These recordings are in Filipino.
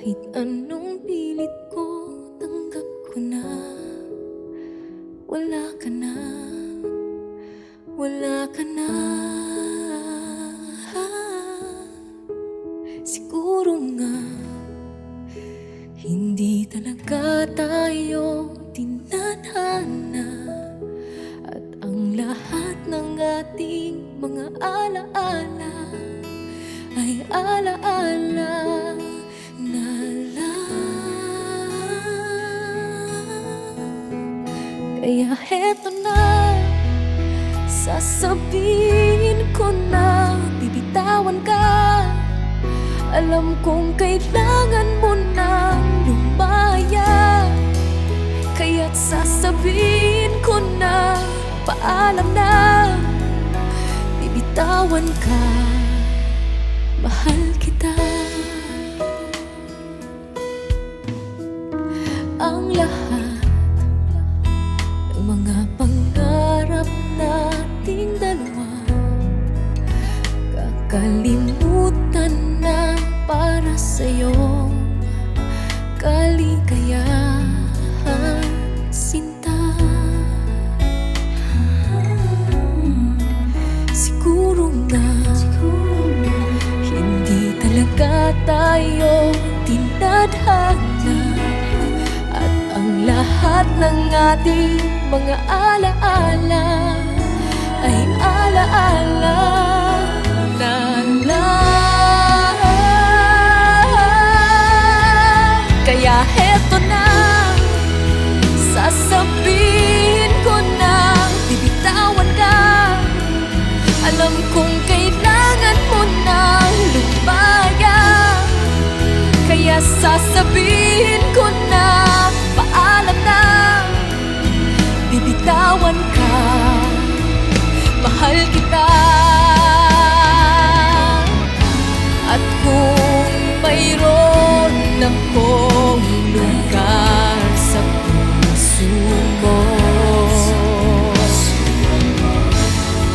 Kahit anong pilit ko, tanggap ko na. Wala ka na, wala ka na. Siguro nga hindi talaga tayo tinadhana, at ang lahat ng ating mga alaala ay alaala na lang. Kaya heto na, sasabihin ko na bibitawan ka. Alam kong kailangan mo nang lumaya, kaya't sasabihin ko na paalam na. Bibitawan ka, mahal kita. Ang lahat ng mga pangarap nating dalawa, kakalimutan na para sa'yo. Kaligayahan, sinta. Siguro nga hindi talaga tayo tinadhana, at ang lahat ng ating mga alaala ay alaala na lang. Kaya heto na, sasabihin ko na bibitawan ka. Alam kong kailangan mo nang lumaya, kaya sasabihin ko na paalam na. Bibitawan ka, mahal kita. At kung mayroon akong lugar sa puso mo,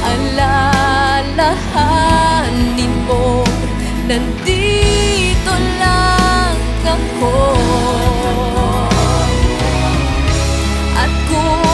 alalahanin mo, nandito lang ako. At kung